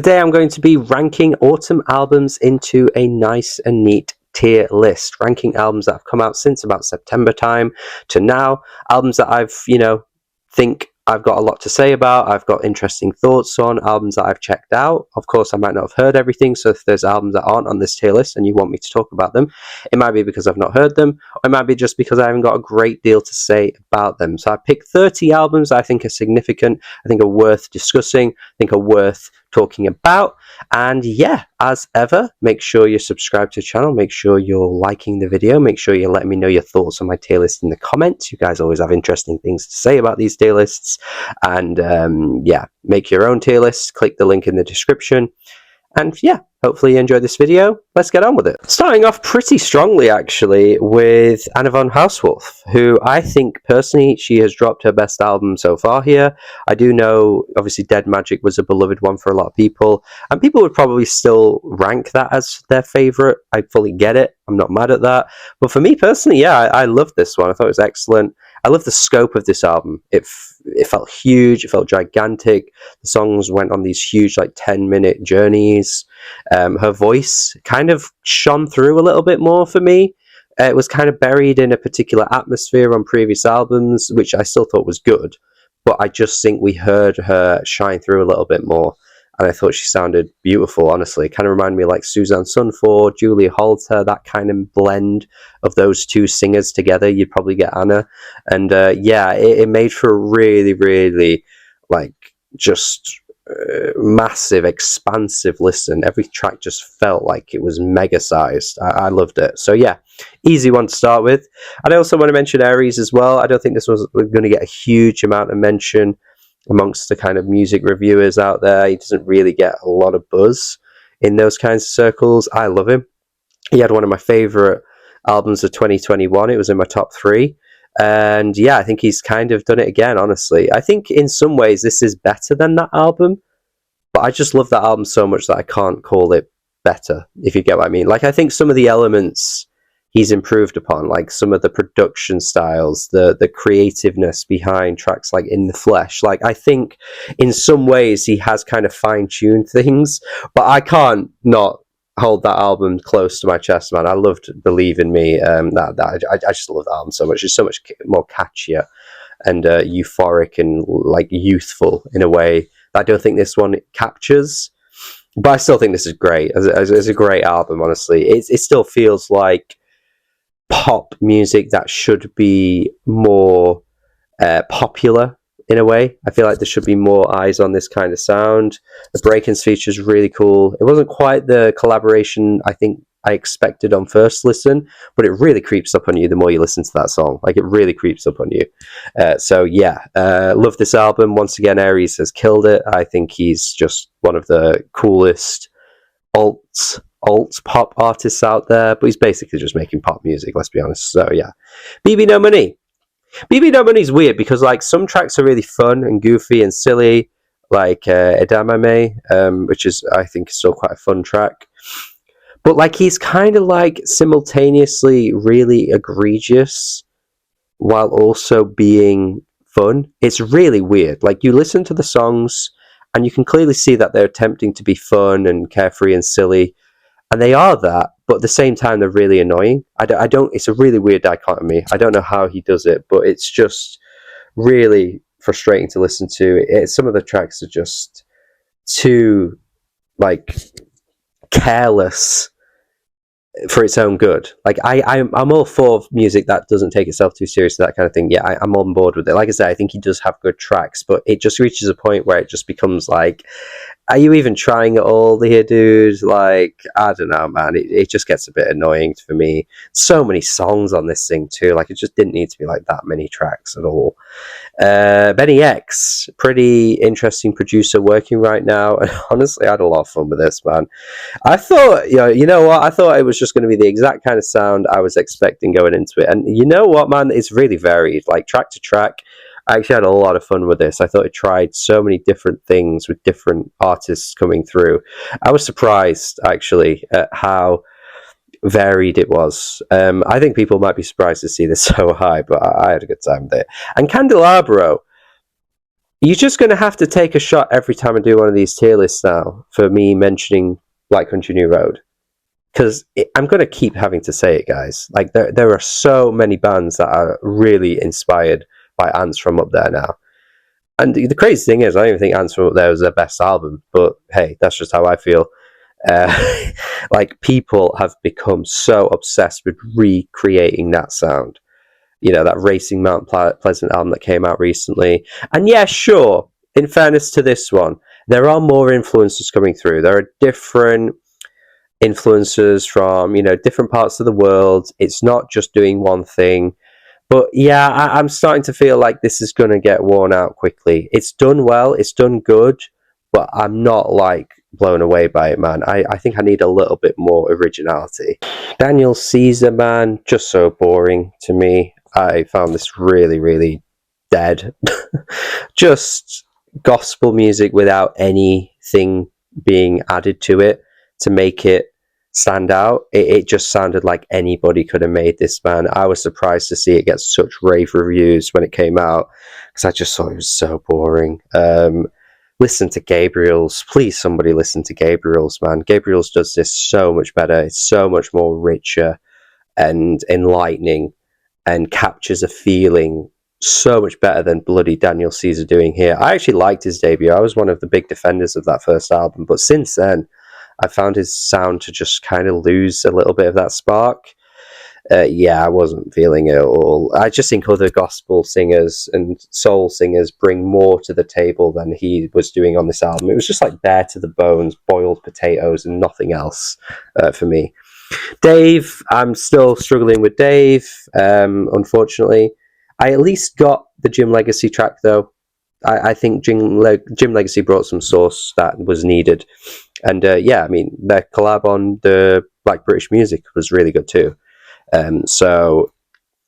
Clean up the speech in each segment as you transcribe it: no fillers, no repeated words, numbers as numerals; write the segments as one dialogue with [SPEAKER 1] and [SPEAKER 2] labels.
[SPEAKER 1] Today I'm going to be ranking autumn albums into a nice and neat tier list, ranking albums that have come out since about September time to now, albums that I've, think I've got a lot to say about, I've got interesting thoughts on, albums that I've checked out. Of course, I might not have heard everything, so if there's albums that aren't on this tier list and you want me to talk about them, it might be because I've not heard them, or it might be just because I haven't got a great deal to say about them. So I picked 30 albums I think are significant, I think are worth discussing, I think are worth talking about. And yeah, as ever, make sure you're subscribed to the channel, make sure you're liking the video, make sure you're letting me know your thoughts on my tier list in the comments. You guys always have interesting things to say about these tier lists. And yeah, make your own tier list, click the link in the description. And yeah, hopefully you enjoyed this video. Let's get on with it. Starting off pretty strongly, actually, with Anna von Hausswolff, who I think, personally, she has dropped her best album so far here. I do know, obviously, Dead Magic was a beloved one for a lot of people, and people would probably still rank that as their favourite. I fully get it. I'm not mad at that. But for me, personally, yeah, I loved this one. I thought it was excellent. I love the scope of this album. It felt huge. It felt gigantic. The songs went on these huge, like, 10-minute journeys. Her voice kind of shone through a little bit more for me. It was kind of buried in a particular atmosphere on previous albums, which I still thought was good. But I just think we heard her shine through a little bit more. And I thought she sounded beautiful, honestly. It kind of reminded me of like Susan Sunford, Julia Holter, that kind of blend of those two singers together. You'd probably get Anna. And yeah, it made for a really, really, like, just massive, expansive listen. Every track just felt like it was mega-sized. I loved it. So yeah, easy one to start with. And I also want to mention Aries as well. I don't think this was going to get a huge amount of mention amongst the kind of music reviewers out there. He doesn't really get a lot of buzz in those kinds of circles. I love him. He had one of my favorite albums of 2021. It was in my top 3. And yeah, I think he's kind of done it again, honestly. I think in some ways this is better than that album, but I just love that album so much that I can't call it better, if you get what I mean. Like, I think some of the elements he's improved upon, like some of the production styles, the creativeness behind tracks like In the Flesh. Like, I think in some ways he has kind of fine-tuned things, but I can't not hold that album close to my chest, man. I loved Believe in Me. I just love that album so much. It's so much more catchier and euphoric and like youthful in a way that I don't think this one captures. But I still think this is great. It's a great album, honestly. It still feels like pop music that should be more popular in a way. I feel like there should be more eyes on this kind of sound. The break-ins feature is really cool. It wasn't quite the collaboration I think I expected on first listen, but it really creeps up on you the more you listen to that song. Like, it really creeps up on you. So yeah, love this album. Once again, Aries has killed it. I think he's just one of the coolest alt pop artists out there, but he's basically just making pop music, let's be honest. So yeah, bbno Money. bbno Money's weird because like some tracks are really fun and goofy and silly, like Edamame, which is, I think, still quite a fun track, but like he's kind of like simultaneously really egregious while also being fun. It's really weird. Like, you listen to the songs and you can clearly see that they're attempting to be fun and carefree and silly, and they are that, but at the same time, they're really annoying. I don't, it's a really weird dichotomy. I don't know how he does it, but it's just really frustrating to listen to. Some of the tracks are just too, like, careless for its own good. Like, I'm all for music that doesn't take itself too seriously, that kind of thing. Yeah, I'm on board with it. Like I said, I think he does have good tracks, but it just reaches a point where it just becomes like, are you even trying at all here, dude? Like, I don't know, man. It just gets a bit annoying for me. So many songs on this thing too. Like, it just didn't need to be like that many tracks at all. BNYX, pretty interesting producer working right now, and honestly, I had a lot of fun with this, man. I thought, you know what? I thought it was just going to be the exact kind of sound I was expecting going into it, and you know what, man? It's really varied, like track to track. I actually had a lot of fun with this. I thought it tried so many different things with different artists coming through. I was surprised, actually, at how varied it was. I think people might be surprised to see this so high, but I had a good time with it. And Candelabro, You're just going to have to take a shot every time I do one of these tier lists now for me mentioning Black Country New Road. Because I'm going to keep having to say it, guys. Like, there are so many bands that are really inspired by Ants from Up There now. And the crazy thing is, I don't even think Ants from Up There was their best album. But hey, that's just how I feel. Like, people have become so obsessed with recreating that sound. You know, that Racing Mount Pleasant album that came out recently. And yeah, sure, in fairness to this one, there are more influences coming through. There are different influences from, you know, different parts of the world. It's not just doing one thing. But yeah, I'm starting to feel like this is going to get worn out quickly. It's done well, it's done good, but I'm not like blown away by it, man. I think I need a little bit more originality. Daniel Caesar, man, just so boring to me. I found this really, really dead. Just gospel music without anything being added to it to make it stand out. It just sounded like anybody could have made this, man. I was surprised to see it get such rave reviews when it came out, because I just thought it was so boring. Listen to Gabriel's. Please, somebody listen to Gabriel's, man. Gabriel's does this so much better. It's so much more richer and enlightening and captures a feeling so much better than bloody Daniel Caesar doing here. I actually liked his debut. I was one of the big defenders of that first album, but since then, I found his sound to just kind of lose a little bit of that spark. Yeah, I wasn't feeling it at all. I just think other gospel singers and soul singers bring more to the table than he was doing on this album. It was just like bare to the bones, boiled potatoes, and nothing else for me. Dave, I'm still struggling with Dave, unfortunately. I at least got the Jim Legacy track, though. I think Jim Legacy brought some sauce that was needed. And yeah, I mean, their collab on the Black British Music was really good too. So,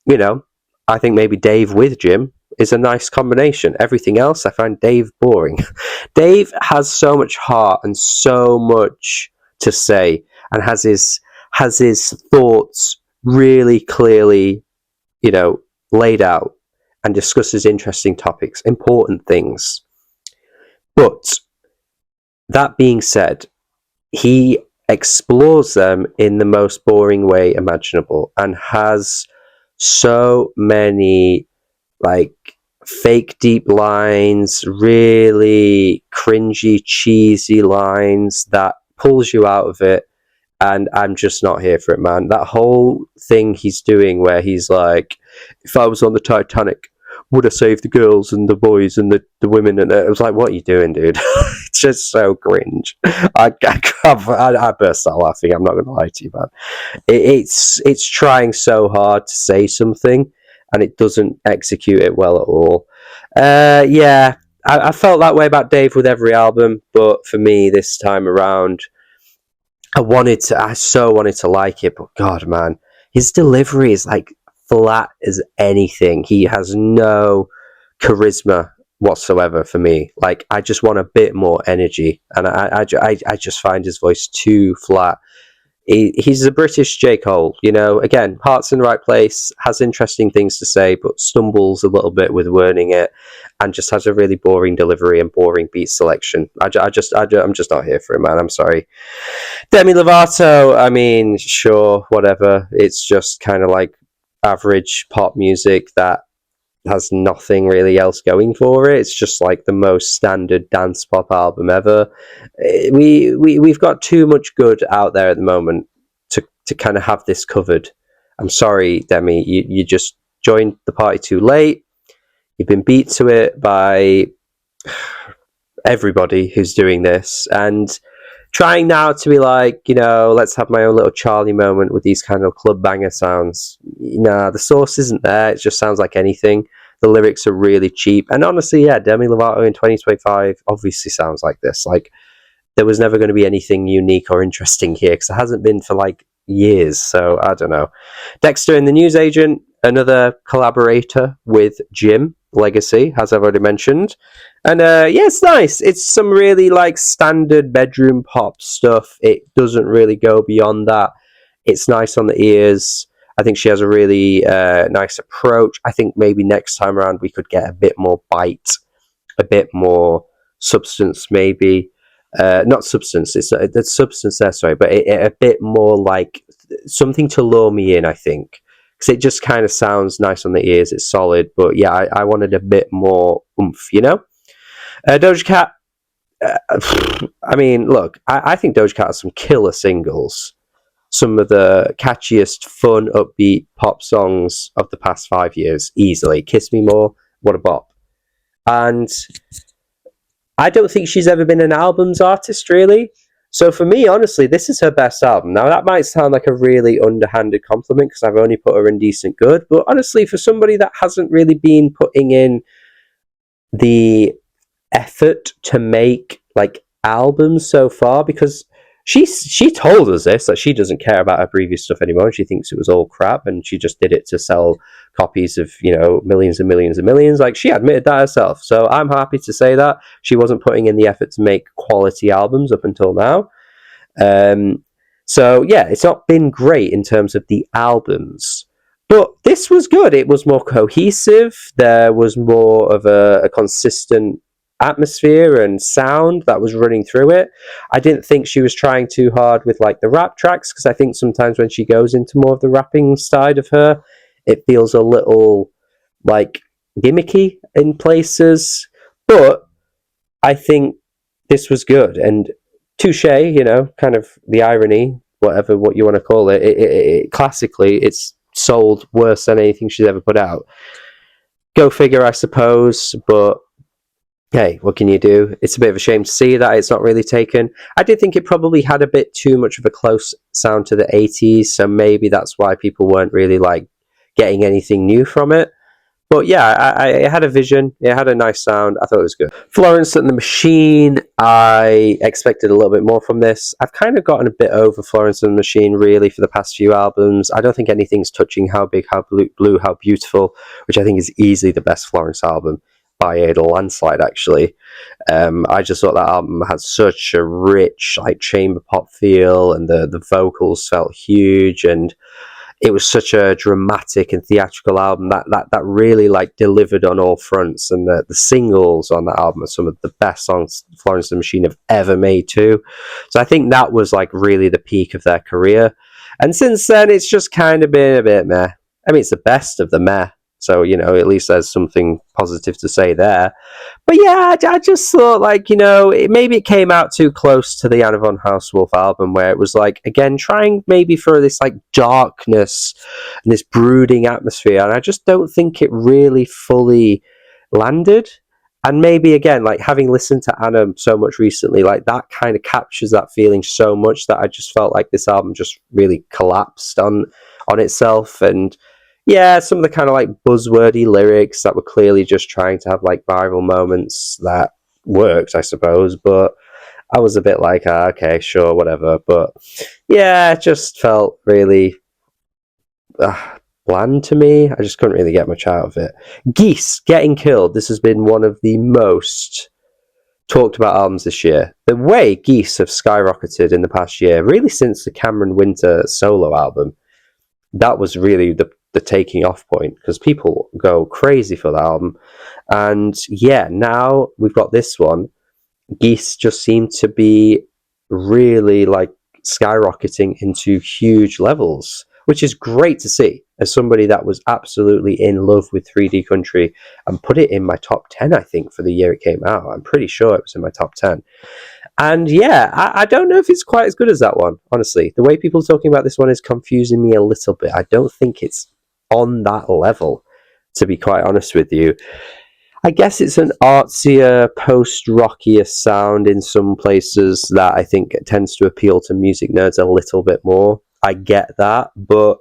[SPEAKER 1] you know, I think maybe Dave with Jim is a nice combination. Everything else, I find Dave boring. Dave has so much heart and so much to say, and has his thoughts really clearly, you know, laid out, and discusses interesting topics, important things. But that being said, he explores them in the most boring way imaginable, and has so many like fake deep lines, really cringy, cheesy lines that pulls you out of it. And I'm just not here for it, man. That whole thing he's doing where he's like, if I was on the Titanic, would I save the girls and the boys and the women? And it was like, what are you doing, dude? It's just so cringe. I burst out laughing. I'm not going to lie to you, man. It's trying so hard to say something, and it doesn't execute it well at all. Yeah, I felt that way about Dave with every album, but for me this time around, I so wanted to like it, but God, man, his delivery is like flat as anything. He has no charisma whatsoever for me. Like, I just want a bit more energy, and I just find his voice too flat. He's a British J. Cole, you know. Again, heart's in the right place, has interesting things to say, but stumbles a little bit with wording it, and just has a really boring delivery and boring beat selection. I'm just not here for it, man. I'm sorry. Demi Lovato, I mean, sure, whatever. It's just kind of like average pop music that has nothing really else going for it. It's just like the most standard dance pop album ever. We've got too much good out there at the moment to kind of have this covered. I'm sorry, Demi, you just joined the party too late. You've been beat to it by everybody who's doing this, and trying now to be like, you know, let's have my own little Charlie moment with these kind of club banger sounds. Nah, the source isn't there. It just sounds like anything. The lyrics are really cheap. And honestly, yeah, Demi Lovato in 2025 obviously sounds like this. Like, there was never going to be anything unique or interesting here, because it hasn't been for like years. So I don't know. Dexter in the Newsagent, another collaborator with Jim Legacy, as I've already mentioned. And yeah, it's nice. It's some really like standard bedroom pop stuff. It doesn't really go beyond that. It's nice on the ears. I think she has a really nice approach. I think maybe next time around we could get a bit more bite a bit more substance, maybe. Not substance, it's the substance there, sorry, but a bit more like something to lure me in, I think. Because it just kind of sounds nice on the ears, it's solid, but yeah, I wanted a bit more oomph, you know? Doja Cat, I mean, look, I think Doja Cat has some killer singles. Some of the catchiest, fun, upbeat pop songs of the past 5 years, easily. Kiss Me More, what a bop. And I don't think she's ever been an albums artist, really. So for me, honestly, this is her best album. Now, that might sound like a really underhanded compliment because I've only put her in decent good, but honestly, for somebody that hasn't really been putting in the effort to make like albums so far, because she told us this, that she doesn't care about her previous stuff anymore, and she thinks it was all crap, and she just did it to sell copies of, you know, millions and millions and millions. Like, she admitted that herself, so I'm happy to say that she wasn't putting in the effort to make quality albums up until now. So yeah, it's not been great in terms of the albums, but this was good. It was more cohesive. There was more of a consistent atmosphere and sound that was running through it. I didn't think she was trying too hard with like the rap tracks, because I think sometimes when she goes into more of the rapping side of her, it feels a little like gimmicky in places. But I think this was good, and touche, you know, kind of the irony, whatever what you want to call it, classically it's sold worse than anything she's ever put out. Go figure, I suppose, but hey, what can you do? It's a bit of a shame to see that it's not really taken. I did think it probably had a bit too much of a close sound to the 80s, so maybe that's why people weren't really like getting anything new from it. But yeah, it had a vision. It had a nice sound. I thought it was good. Florence and the Machine, I expected a little bit more from this. I've kind of gotten a bit over Florence and the Machine, really, for the past few albums. I don't think anything's touching How Big, How Blue, How Beautiful, which I think is easily the best Florence album by a landslide, actually. I just thought that album had such a rich, like, chamber pop feel, and the vocals felt huge, and it was such a dramatic and theatrical album that really like delivered on all fronts, and the singles on that album are some of the best songs Florence and the Machine have ever made too. So I think that was like really the peak of their career, and since then it's just kind of been a bit meh. I mean, it's the best of the meh, so, you know, at least there's something positive to say there. But yeah, I just thought, like, you know, maybe it came out too close to the Anna von Hausswolff album, where it was like, again, trying maybe for this like darkness and this brooding atmosphere, and I just don't think it really fully landed. And maybe, again, like, having listened to Anna so much recently, like, that kind of captures that feeling so much that I just felt like this album just really collapsed on itself. And yeah, some of the kind of like buzzwordy lyrics that were clearly just trying to have like viral moments that worked, I suppose. But I was a bit like, okay, sure, whatever. But yeah, it just felt really bland to me. I just couldn't really get much out of it. Geese, Getting Killed. This has been one of the most talked about albums this year. The way Geese have skyrocketed in the past year, really since the Cameron Winter solo album, that was really the taking off point, because people go crazy for that album. And yeah, now we've got this one. Geese just seem to be really like skyrocketing into huge levels, which is great to see, as somebody that was absolutely in love with 3D Country and put it in my top 10, I think, for the year it came out. I'm pretty sure it was in my top 10. And yeah, I don't know if it's quite as good as that one, honestly. The way people are talking about this one is confusing me a little bit. I don't think it's on that level, to be quite honest with you. I guess it's an artsier, post-rockier sound in some places that I think tends to appeal to music nerds a little bit more. I get that, but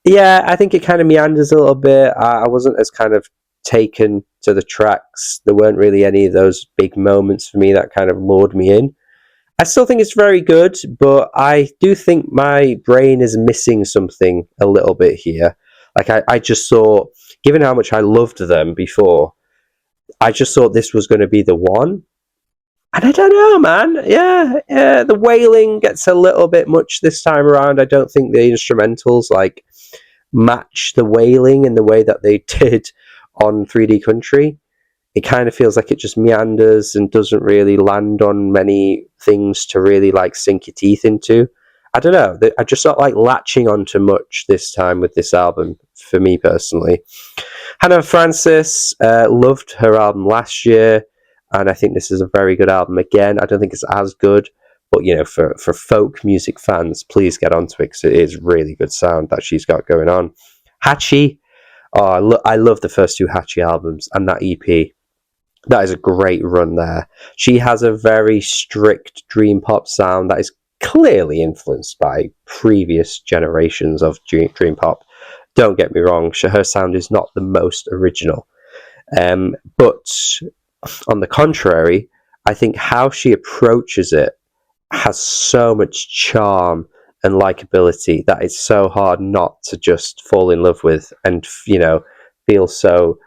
[SPEAKER 1] yeah, I think it kind of meanders a little bit. I wasn't as kind of taken to the tracks. There weren't really any of those big moments for me that kind of lured me in. I still think it's very good, but I do think my brain is missing something a little bit here. Like, I just thought, given how much I loved them before, I just thought this was going to be the one. And I don't know, man. Yeah, the wailing gets a little bit much this time around. I don't think the instrumentals like match the wailing in the way that they did on 3D Country. it kind of feels like it just meanders and doesn't really land on many things to really like sink your teeth into. I don't know. I just not like latching onto much this time with this album for me personally. Hannah Francis, loved her album last year, and I think this is a very good album again. I don't think it's as good, but you know, for folk music fans, please get onto it because it is really good sound that she's got going on. Hatchie, oh, I love the first two Hatchie albums and that EP. That is a great run there. She has a very strict dream pop sound that is clearly influenced by previous generations of dream pop. Don't get me wrong, her sound is not the most original. But on the contrary, I think how she approaches it has so much charm and likability that it's so hard not to just fall in love with and, you know, feel so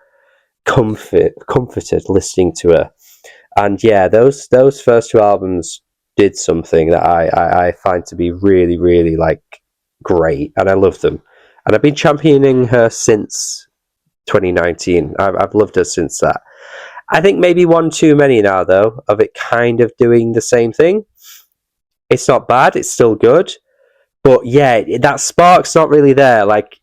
[SPEAKER 1] comforted listening to her. And yeah, those first two albums did something that I find to be really, really like great, and I love them. And I've been championing her since 2019. I've loved her since that. I think maybe one too many now, though, of it kind of doing the same thing. It's not bad, it's still good. But yeah, that spark's not really there. Like,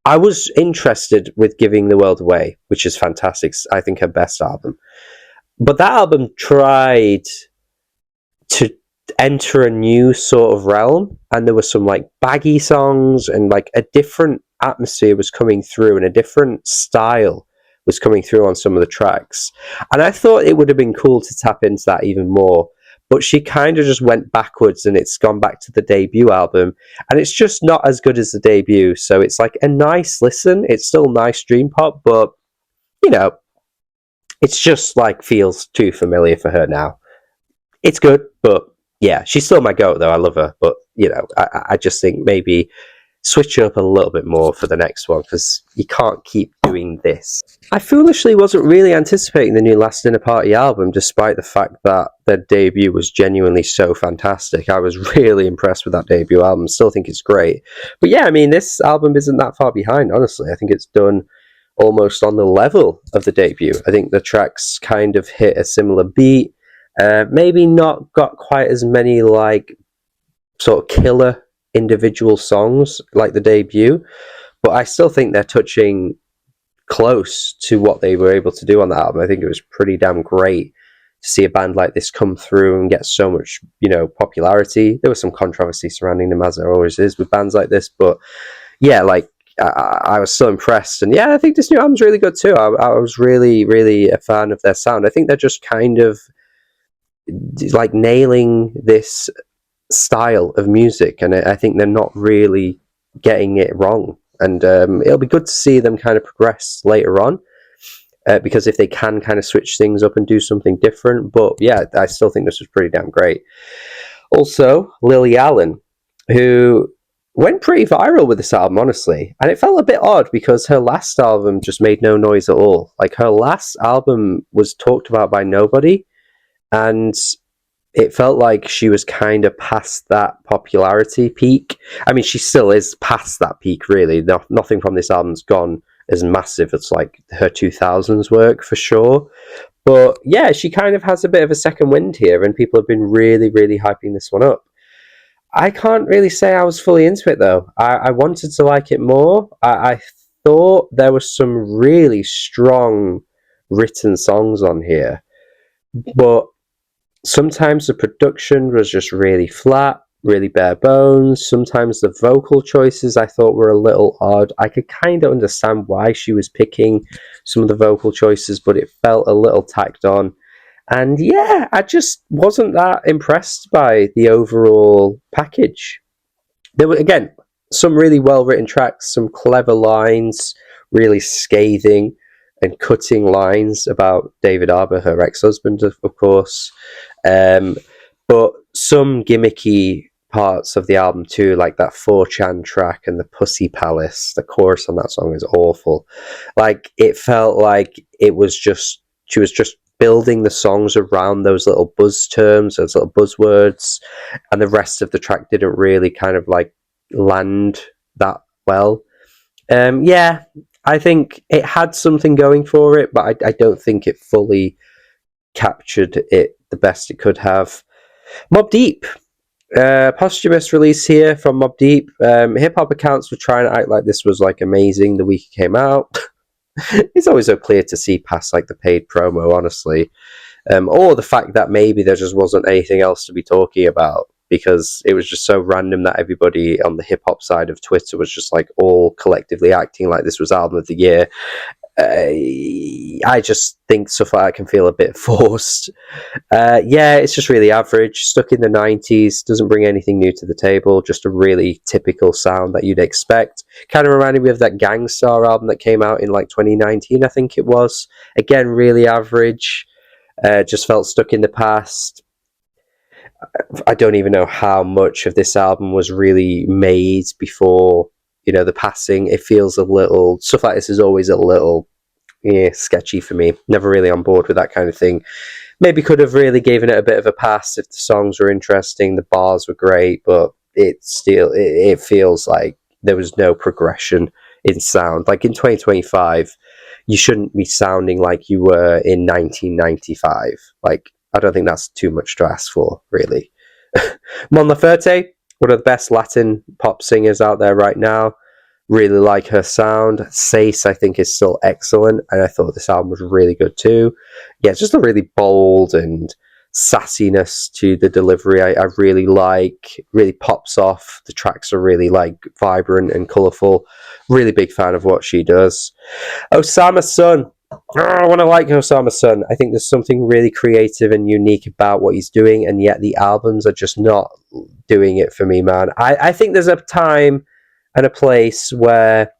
[SPEAKER 1] I was interested with Giving the World Away, which is fantastic. I think her best album. But that album tried to enter a new sort of realm, and there were some like baggy songs, and like a different atmosphere was coming through, and a different style was coming through on some of the tracks. And I thought it would have been cool to tap into that even more. But she kind of just went backwards, and it's gone back to the debut album, and it's just not as good as the debut. So it's like a nice listen. It's still nice dream pop, but you know, it's just like feels too familiar for her now. It's good, but yeah, she's still my goat though. I love her, but you know, I just think maybe switch up a little bit more for the next one because you can't keep doing this. I foolishly wasn't really anticipating the new Last Dinner Party album, despite the fact that their debut was genuinely so fantastic. I was really impressed with that debut album. Still think it's great. But yeah, I mean, this album isn't that far behind, honestly. I think it's done almost on the level of the debut. I think the tracks kind of hit a similar beat. Maybe not got quite as many like sort of killer individual songs like the debut, but I still think they're touching close to what they were able to do on that album. I think it was pretty damn great to see a band like this come through and get so much, you know, popularity. There was some controversy surrounding them, as there always is with bands like this, but yeah, like I was so impressed. And yeah, I think this new album's really good too. I was really, really a fan of their sound. I think they're just kind of like nailing this style of music, and I think they're not really getting it wrong. And it'll be good to see them kind of progress later on, because if they can kind of switch things up and do something different. But yeah, I still think this was pretty damn great. Also, Lily Allen, who went pretty viral with this album, honestly. And it felt a bit odd because her last album just made no noise at all. Like, her last album was talked about by nobody, and it felt like she was kind of past that popularity peak. I mean, she still is past that peak, really. Nothing from this album's gone as massive as like her 2000s work, for sure. But yeah, she kind of has a bit of a second wind here, and people have been really, really hyping this one up. I can't really say I was fully into it, though. I wanted to like it more. I thought there were some really strong written songs on here, but sometimes the production was just really flat, really bare bones. Sometimes the vocal choices I thought were a little odd. I could kind of understand why she was picking some of the vocal choices, but it felt a little tacked on. And yeah, I just wasn't that impressed by the overall package. There were, again, some really well-written tracks, some clever lines, really scathing and cutting lines about David Arbor, her ex-husband, of course. But some gimmicky parts of the album too, like that 4chan track and the Pussy Palace. The chorus on that song is awful. Like, it felt like it was just, she was just building the songs around those little buzz terms, those little buzzwords, and the rest of the track didn't really kind of like land that well. Yeah, I think it had something going for it, but I don't think it fully captured it the best it could have. Mobb Deep. Posthumous release here from Mobb Deep. Hip hop accounts were trying to act like this was like amazing the week it came out. It's always so clear to see past like the paid promo, honestly, or the fact that maybe there just wasn't anything else to be talking about because it was just so random that everybody on the hip hop side of Twitter was just like all collectively acting like this was album of the year. I just think stuff like that can feel a bit forced. Yeah, it's just really average, stuck in the 90s, doesn't bring anything new to the table, just a really typical sound that you'd expect. Kind of reminded me of that Gangstar album that came out in like 2019, I think it was. Again, really average, just felt stuck in the past. I don't even know how much of this album was really made before, you know, the passing. It feels a little, stuff like this is always a little sketchy for me. Never really on board with that kind of thing. Maybe could have really given it a bit of a pass if the songs were interesting, the bars were great, but it feels like there was no progression in sound. Like in 2025, you shouldn't be sounding like you were in 1995. Like, I don't think that's too much to ask for, really. Mon Laferte, one of the best Latin pop singers out there right now. Really like her sound. Sace, I think, is still excellent, and I thought this album was really good too. Yeah, it's just a really bold and sassiness to the delivery I really like. Really pops off. The tracks are really like vibrant and colourful. Really big fan of what she does. OsamaSon. I want to like OsamaSon. I think there's something really creative and unique about what he's doing, and yet the albums are just not doing it for me, man. I think there's a time and a place where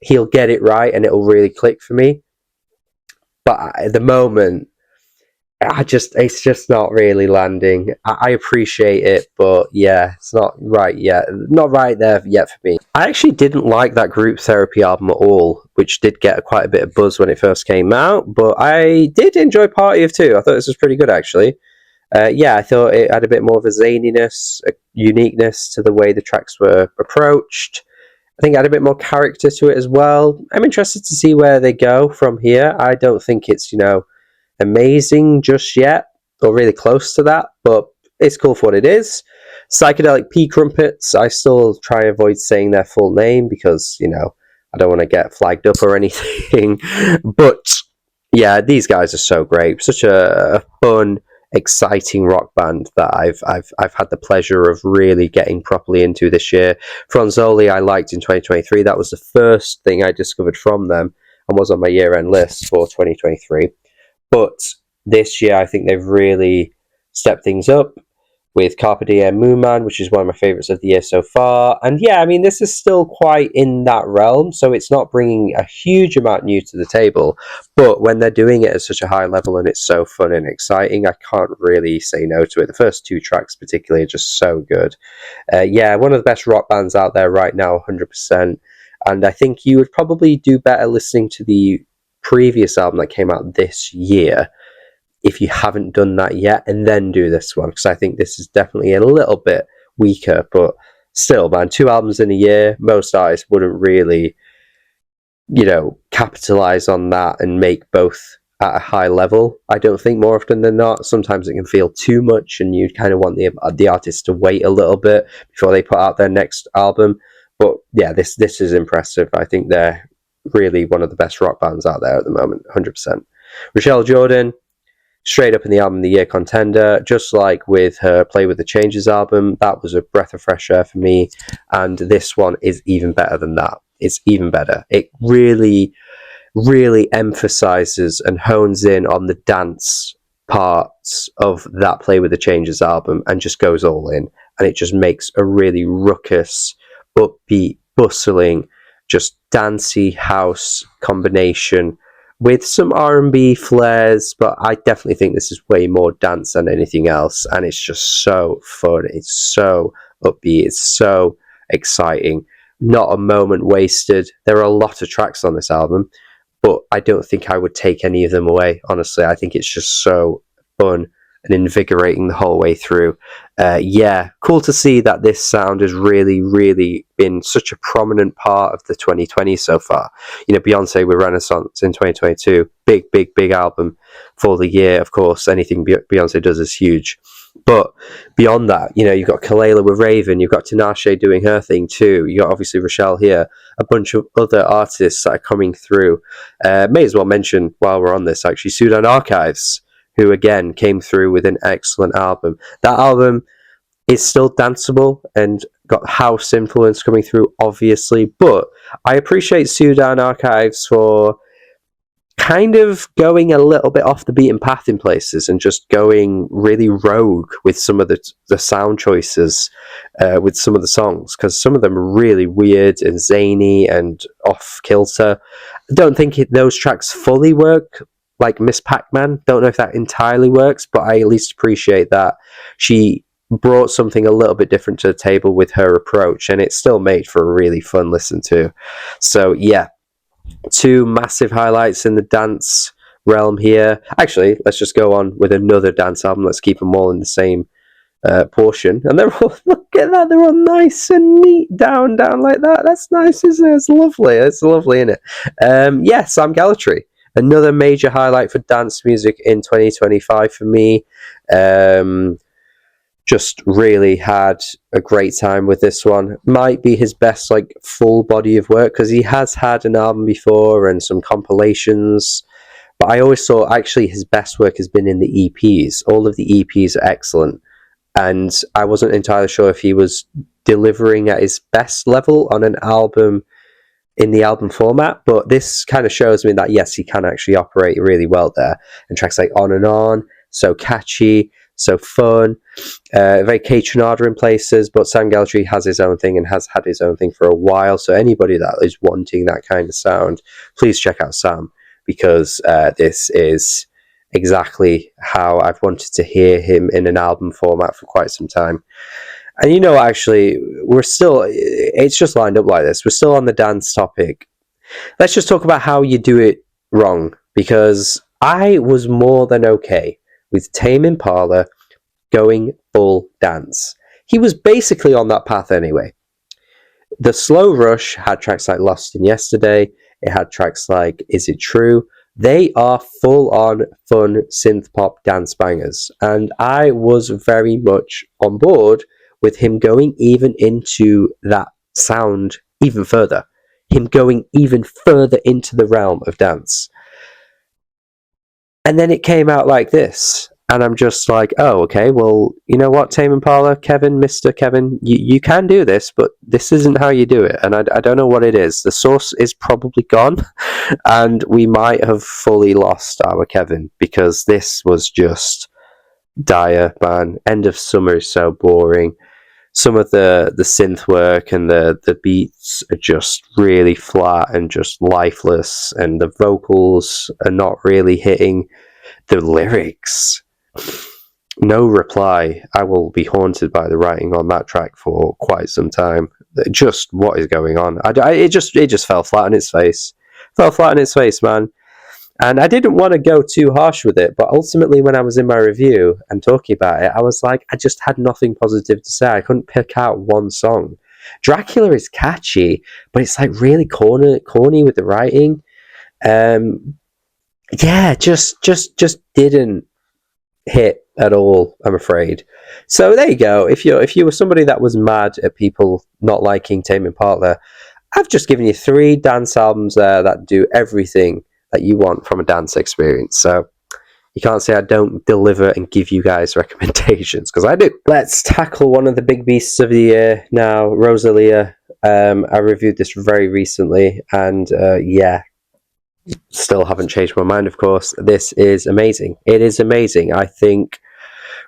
[SPEAKER 1] he'll get it right and it'll really click for me. But at the moment, it's just not really landing. I appreciate it, but yeah, it's not right yet. Not right there yet for me. I actually didn't like that Group Therapy album at all, which did get quite a bit of buzz when it first came out, but I did enjoy Party of Two. I thought this was pretty good, actually. Yeah, I thought it had a bit more of a zaniness, a uniqueness to the way the tracks were approached. I think it had a bit more character to it as well. I'm interested to see where they go from here. I don't think it's, amazing just yet, or really close to that, but it's cool for what it is. Psychedelic P Crumpets, I still try and avoid saying their full name because, I don't want to get flagged up or anything. But yeah, these guys are so great. Such a fun, exciting rock band that I've had the pleasure of really getting properly into this year. Franzoli I liked in 2023. That was the first thing I discovered from them and was on my year-end list for 2023. But this year I think they've really stepped things up with Carpe Diem Moon Man, which is one of my favourites of the year so far. And yeah, I mean, this is still quite in that realm, so it's not bringing a huge amount new to the table. But when they're doing it at such a high level and it's so fun and exciting, I can't really say no to it. The first two tracks particularly are just so good. Yeah, one of the best rock bands out there right now, 100%. And I think you would probably do better listening to the previous album that came out this year if you haven't done that yet, and then do this one, because I think this is definitely a little bit weaker, but still, man, 2 albums in a year, most artists wouldn't really, capitalize on that and make both at a high level. I don't think more often than not. Sometimes it can feel too much, and you kind of want the artist to wait a little bit before they put out their next album. But yeah, this is impressive. I think they're really one of the best rock bands out there at the moment, 100%. Rochelle Jordan, straight up in the album of the year contender, just like with her Play With The Changes album. That was a breath of fresh air for me, and this one is even better than that. It's even better. It really, really emphasizes and hones in on the dance parts of that Play With The Changes album and just goes all in, and it just makes a really ruckus, upbeat, bustling, just dancey house combination with some R&B flares, but I definitely think this is way more dance than anything else, and it's just so fun. It's so upbeat. It's so exciting. Not a moment wasted. There are a lot of tracks on this album, but I don't think I would take any of them away, honestly. I think it's just so fun and invigorating the whole way through. Cool to see that this sound has really, really been such a prominent part of the 2020s so far. Beyonce with Renaissance in 2022, big album for the year. Of course, anything Beyonce does is huge. But beyond that, you've got Kalela with Raven, you've got Tinashe doing her thing too, you got obviously Rochelle here, a bunch of other artists that are coming through. May as well mention, while we're on this, actually, Sudan Archives, who again came through with an excellent album. That album is still danceable and got house influence coming through, obviously, but I appreciate Sudan Archives for kind of going a little bit off the beaten path in places and just going really rogue with some of the sound choices with some of the songs, because some of them are really weird and zany and off kilter. I don't think those tracks fully work, like Miss Pac-Man. Don't know if that entirely works, but I at least appreciate that she brought something a little bit different to the table with her approach, and it still made for a really fun listen to. So yeah, two massive highlights in the dance realm here. Actually, let's just go on with another dance album. Let's keep them all in the same portion. And they're all, look at that, they're all nice and neat down like that. That's nice, isn't it? It's lovely. It's lovely, isn't it? Sam Gellaitry. Another major highlight for dance music in 2025 for me. Just really had a great time with this one. Might be his best full body of work, because he has had an album before and some compilations, but I always thought actually his best work has been in the EPs. All of the EPs are excellent, and I wasn't entirely sure if he was delivering at his best level on an album in the album format, but this kind of shows me that yes, he can actually operate really well there. And tracks like On and On, so catchy, so fun, very K-Tronada in places, but Sam Gellaitry has his own thing and has had his own thing for a while. So anybody that is wanting that kind of sound, please check out Sam, because this is exactly how I've wanted to hear him in an album format for quite some time. And actually, it's just lined up like this. We're still on the dance topic. Let's just talk about how you do it wrong, because I was more than okay with Tame Impala going full dance. He was basically on that path anyway. The Slow Rush had tracks like Lost in Yesterday. It had tracks like Is It True? They are full-on fun synth pop dance bangers. And I was very much on board with him going even into that sound even further. Him going even further into the realm of dance. And then it came out like this. And I'm just like, oh, okay, well, you know what, Tame Impala, Kevin, Mr. Kevin, you can do this, but this isn't how you do it. And I don't know what it is. The source is probably gone, and we might have fully lost our Kevin, because this was just dire, man. End of Summer is so boring. Some of the synth work and the beats are just really flat and just lifeless, and the vocals are not really hitting. The lyrics, no reply. I will be haunted by the writing on that track for quite some time. Just what is going on? It just fell flat on its face. Fell flat on its face, man. And I didn't want to go too harsh with it, but ultimately when I was in my review and talking about it, I was like, I just had nothing positive to say. I couldn't pick out one song. Dracula is catchy, but it's really corny with the writing. Just didn't hit at all, I'm afraid. So there you go. If you were somebody that was mad at people not liking Tame Impala, I've just given you 3 dance albums there that do everything that you want from a dance experience. So you can't say I don't deliver and give you guys recommendations, because I do. Let's tackle one of the big beasts of the year now, Rosalía. I reviewed this very recently, and still haven't changed my mind, of course. This is amazing. It is amazing. I think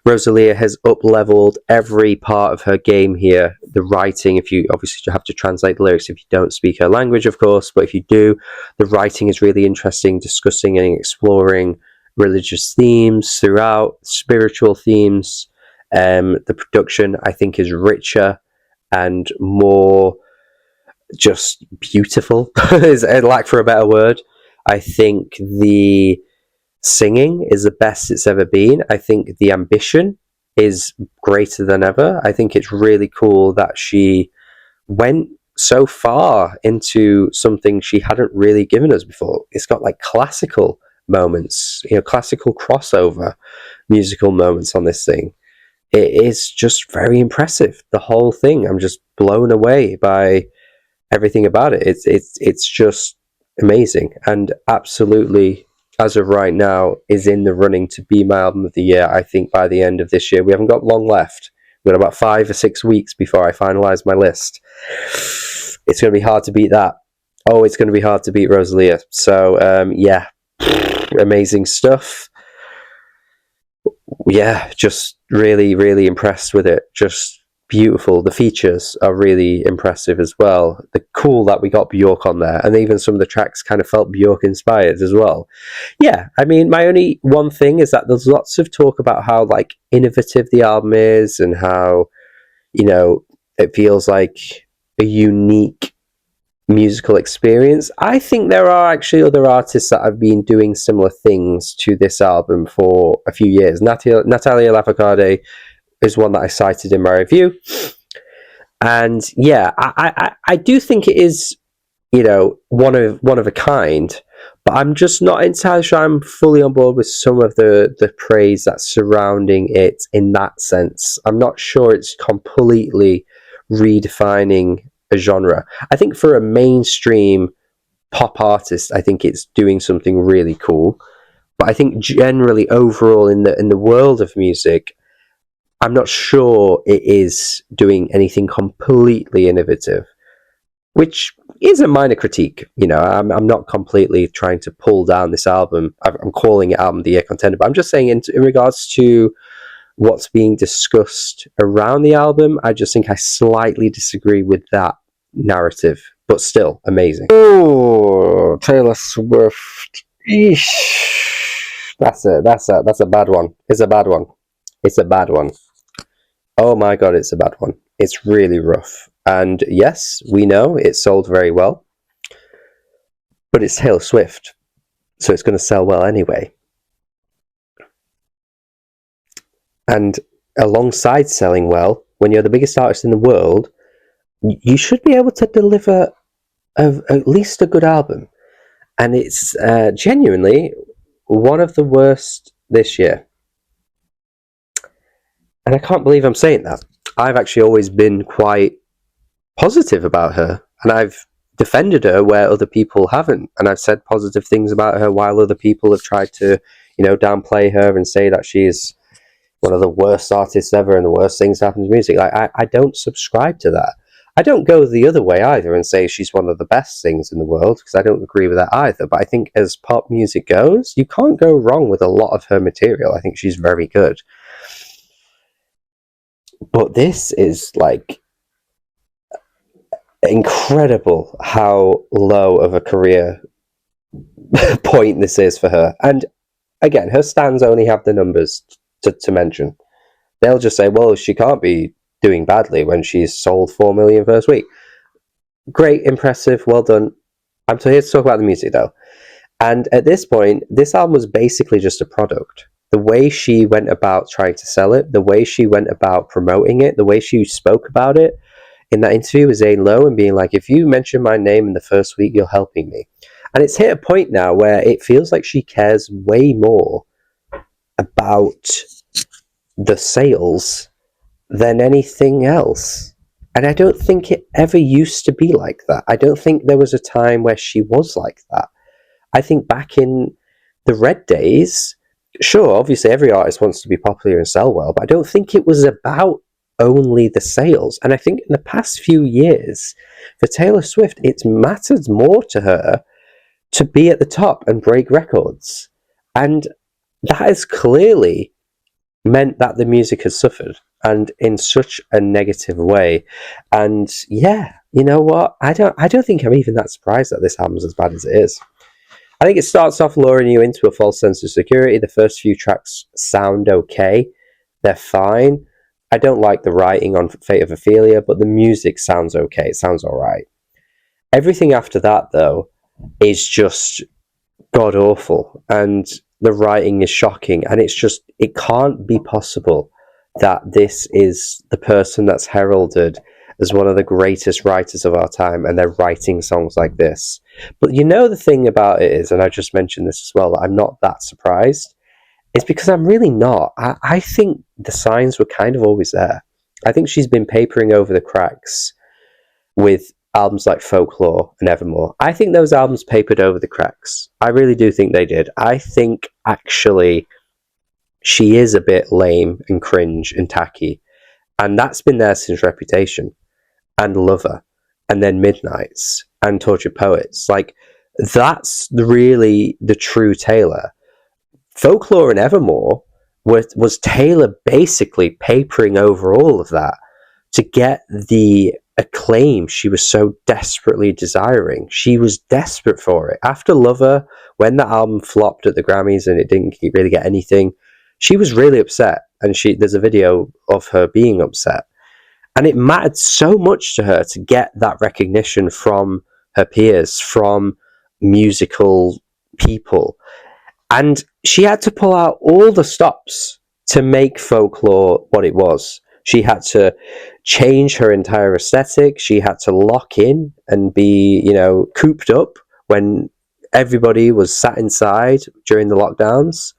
[SPEAKER 1] Rosalía has up-leveled every part of her game here. The writing, if you obviously have to translate the lyrics if you don't speak her language, of course, but if you do, the writing is really interesting, discussing and exploring religious themes throughout, spiritual themes. The production, I think, is richer and more just beautiful, is lack for a better word. I think the singing is the best it's ever been. I think the ambition is greater than ever. I think it's really cool that she went so far into something she hadn't really given us before. It's got like classical moments, classical crossover musical moments on this thing. It is just very impressive, the whole thing. I'm just blown away by everything about it. It's just amazing, and absolutely, as of right now, is in the running to be my album of the year. I think by the end of this year. We haven't got long left. We've got about 5 or 6 weeks before I finalize my list. It's going to be hard to beat that. Oh, it's going to be hard to beat Rosalía. So yeah, amazing stuff. Yeah, just really, really impressed with it. Just beautiful. The features are really impressive as well. The cool that we got Bjork on there, and even some of the tracks kind of felt Bjork inspired as well. Yeah, I mean, my only one thing is that there's lots of talk about how like innovative the album is, and how it feels like a unique musical experience. I think there are actually other artists that have been doing similar things to this album for a few years. Natalia Lafourcade is one that I cited in my review, and yeah, I do think it is one of a kind, but I'm just not entirely sure I'm fully on board with some of the praise that's surrounding it in that sense. I'm not sure it's completely redefining a genre. I think for a mainstream pop artist, I think it's doing something really cool, but I think generally overall in the world of music, I'm not sure it is doing anything completely innovative, which is a minor critique. I'm not completely trying to pull down this album. I'm calling it album of the year contender, but I'm just saying in regards to what's being discussed around the album, I just think I slightly disagree with that narrative, but still amazing. Oh, Taylor Swift. Eesh. That's a bad one. It's a bad one. It's a bad one. Oh my god, it's a bad one. It's really rough. And yes, we know it sold very well, but it's Taylor Swift, so it's going to sell well anyway. And alongside selling well, when you're the biggest artist in the world, you should be able to deliver at least a good album. And it's genuinely one of the worst this year. And I can't believe I'm saying that. I've actually always been quite positive about her, and I've defended her where other people haven't, and I've said positive things about her while other people have tried to, downplay her and say that she's one of the worst artists ever and the worst things to happen to music. I don't subscribe to that. I don't go the other way either and say she's one of the best things in the world, because I don't agree with that either. But I think as pop music goes, you can't go wrong with a lot of her material. I think she's very good. But this is like incredible how low of a career point this is for her. And again, her stans only have the numbers to mention. They'll just say, well, she can't be doing badly when she's sold 4 million first week. Great, impressive, well done. I'm here to talk about the music though. And at this point, this album was basically just a product. The way she went about trying to sell it, the way she went about promoting it, the way she spoke about it in that interview with Zane Lowe and being like, if you mention my name in the first week, you're helping me. And it's hit a point now where it feels like she cares way more about the sales than anything else. And I don't think it ever used to be like that. I don't think there was a time where she was like that. I think back in the Red days, sure, obviously every artist wants to be popular and sell well, but I don't think it was about only the sales. And I think in the past few years, for Taylor Swift, it's mattered more to her to be at the top and break records. And that has clearly meant that the music has suffered, and in such a negative way. And yeah, you know what? I don't think I'm even that surprised that this album's as bad as it is. I think it starts off luring you into a false sense of security. The first few tracks sound okay. They're fine. I don't like the writing on Fate of Ophelia, but the music sounds okay. It sounds alright. Everything after that, though, is just god-awful. And the writing is shocking, and it's just, it can't be possible that this is the person that's heralded as one of the greatest writers of our time, and they're writing songs like this. But you know, the thing about it is, and I just mentioned this as well, that I'm not that surprised. It's because I'm really not. I think the signs were kind of always there. I think she's been papering over the cracks with albums like Folklore and Evermore. I think those albums papered over the cracks. I really do think they did. I think, actually, she is a bit lame and cringe and tacky. And that's been there since Reputation and Lover, and then Midnights and Tortured Poets. Like, that's really the true Taylor. Folklore and Evermore was Taylor basically papering over all of that to get the acclaim she was so desperately desiring. She was desperate for it. After Lover, when the album flopped at the Grammys and it didn't really get anything, she was really upset. And there's a video of her being upset. And it mattered so much to her to get that recognition from her peers, from musical people. And she had to pull out all the stops to make Folklore what it was. She had to change her entire aesthetic. She had to lock in and be, cooped up when everybody was sat inside during the lockdowns,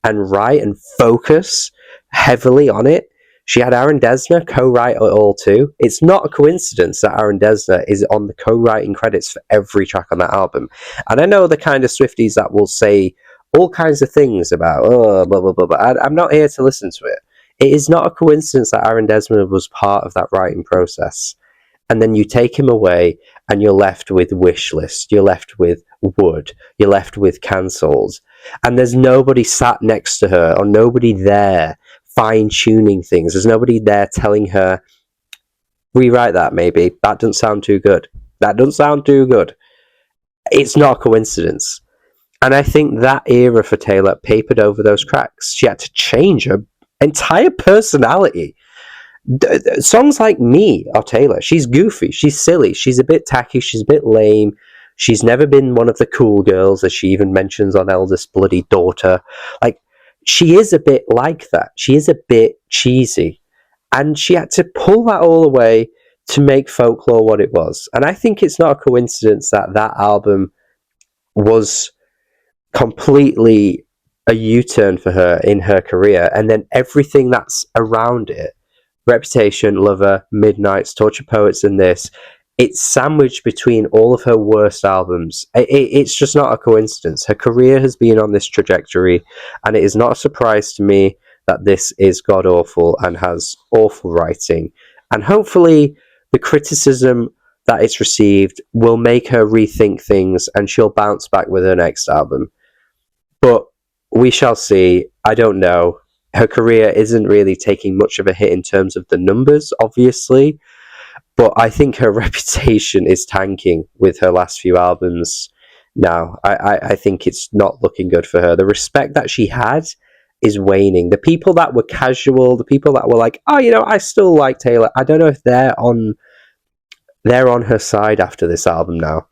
[SPEAKER 1] and write and focus heavily on it. She had Aaron Dessner co-write it all too. It's not a coincidence that Aaron Dessner is on the co-writing credits for every track on that album. And I know the kind of Swifties that will say all kinds of things about, blah, blah, blah, blah. I'm not here to listen to it. It is not a coincidence that Aaron Dessner was part of that writing process. And then you take him away and you're left with Wish List, you're left with Wood, you're left with Cancelled. And there's nobody sat next to her, or nobody there fine-tuning things. There's nobody there telling her, rewrite that maybe, that doesn't sound too good. That doesn't sound too good. It's not a coincidence. And I think that era for Taylor papered over those cracks. She had to change her entire personality. Songs like Me are Taylor. She's goofy, she's silly, she's a bit tacky, she's a bit lame. She's never been one of the cool girls, as she even mentions on Eldest Bloody Daughter. Like, she is a bit like that. She is a bit cheesy. And she had to pull that all away to make Folklore what it was. And I think it's not a coincidence that that album was completely a U-turn for her in her career. And then everything that's around it, Reputation, Lover, Midnights, Tortured Poets, and this, it's sandwiched between all of her worst albums. It's just not a coincidence. Her career has been on this trajectory, and it is not a surprise to me that this is god-awful and has awful writing. And hopefully the criticism that it's received will make her rethink things, and she'll bounce back with her next album. But we shall see. I don't know. Her career isn't really taking much of a hit in terms of the numbers, obviously, but I think her reputation is tanking with her last few albums now. I think it's not looking good for her. The respect that she had is waning. The people that were casual, the people that were like, oh, I still like Taylor, I don't know if they're on her side after this album now.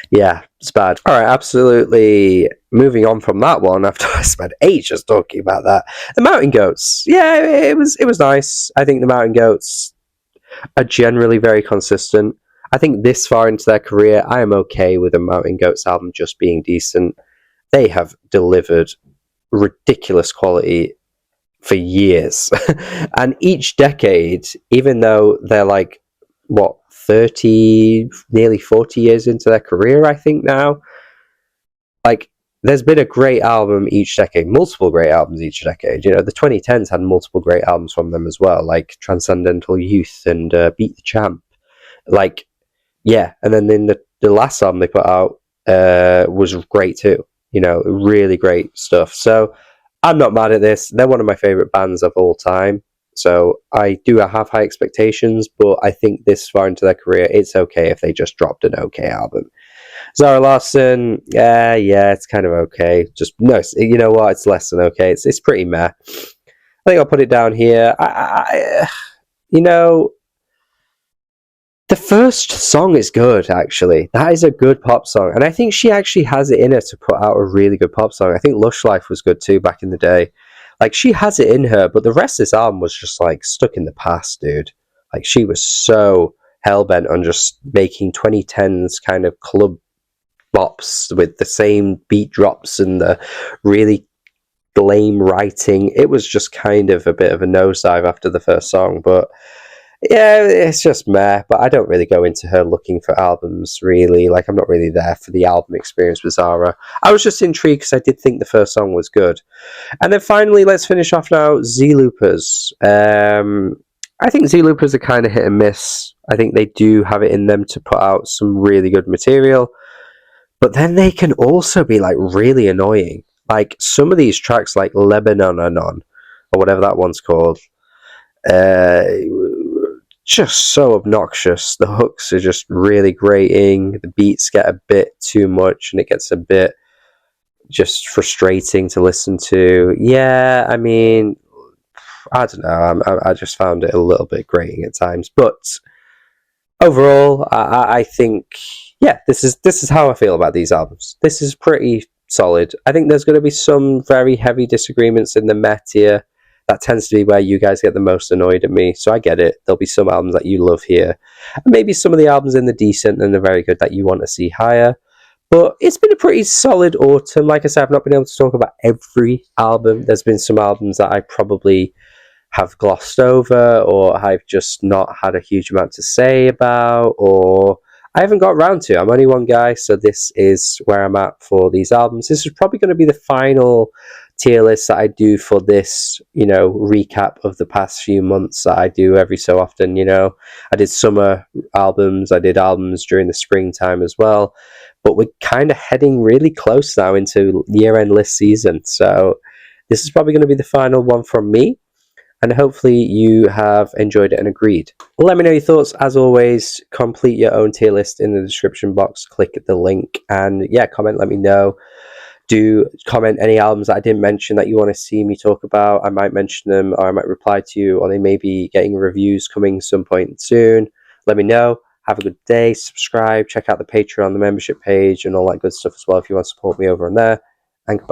[SPEAKER 1] Yeah, it's bad. All right, absolutely. Moving on from that one, after I spent ages talking about that, the Mountain Goats. Yeah, it was nice. I think the Mountain Goats are generally very consistent. I think this far into their career, I am okay with a Mountain Goats album just being decent. They have delivered ridiculous quality for years. And each decade, even though they're like, 30, nearly 40 years into their career, I think now, like, there's been a great album each decade, multiple great albums each decade. The 2010s had multiple great albums from them as well, like Transcendental Youth and Beat the Champ. Like, yeah, and then in the last album they put out was great too. Really great stuff. So I'm not mad at this. They're one of my favorite bands of all time. So I do have high expectations, but I think this far into their career, it's okay if they just dropped an okay album. Zara Larson, yeah, it's kind of okay. Just no, you know what? It's less than okay. It's pretty meh. I think I'll put it down here. The first song is good, actually. That is a good pop song. And I think she actually has it in her to put out a really good pop song. I think Lush Life was good too back in the day. Like, she has it in her, but the rest of this album was just, like, stuck in the past, dude. Like, she was so hell-bent on just making 2010s kind of club bops with the same beat drops and the really lame writing. It was just kind of a bit of a nosedive after the first song, but yeah, it's just meh. But I don't really go into her looking for albums, really. Like, I'm not really there for the album experience with Zara. I was just intrigued because I did think the first song was good. And then finally, let's finish off now, ZelooperZ. I think ZelooperZ are kind of hit and miss. I think they do have it in them to put out some really good material, but then they can also be, like, really annoying. Like, some of these tracks, like Lebanon, or whatever that one's called, uh, just so obnoxious. The hooks are just really grating. The beats get a bit too much, and it gets a bit just frustrating to listen to. Yeah, I mean, I don't know. I just found it a little bit grating at times, but overall, I think, yeah, this is how I feel about these albums. This is pretty solid. I think there's going to be some very heavy disagreements in the meh tier. That tends to be where you guys get the most annoyed at me, so I get it. There'll be some albums that you love here, and maybe some of the albums in the decent and the very good that you want to see higher. But it's been a pretty solid autumn. Like I said, I've not been able to talk about every album. There's been some albums that I probably have glossed over, or I've just not had a huge amount to say about, or I haven't got around to. I'm only one guy, so this is where I'm at for these albums. This is probably going to be the final tier list that I do for this, recap of the past few months that I do every so often. I did summer albums, I did albums during the springtime as well, but we're kind of heading really close now into year-end list season, so this is probably going to be the final one from me. And hopefully you have enjoyed it and agreed. Let me know your thoughts. As always, complete your own tier list in the description box. Click the link and comment, let me know. Do comment any albums that I didn't mention that you want to see me talk about. I might mention them, or I might reply to you, or they may be getting reviews coming some point soon. Let me know. Have a good day. Subscribe. Check out the Patreon, the membership page, and all that good stuff as well if you want to support me over on there. And goodbye.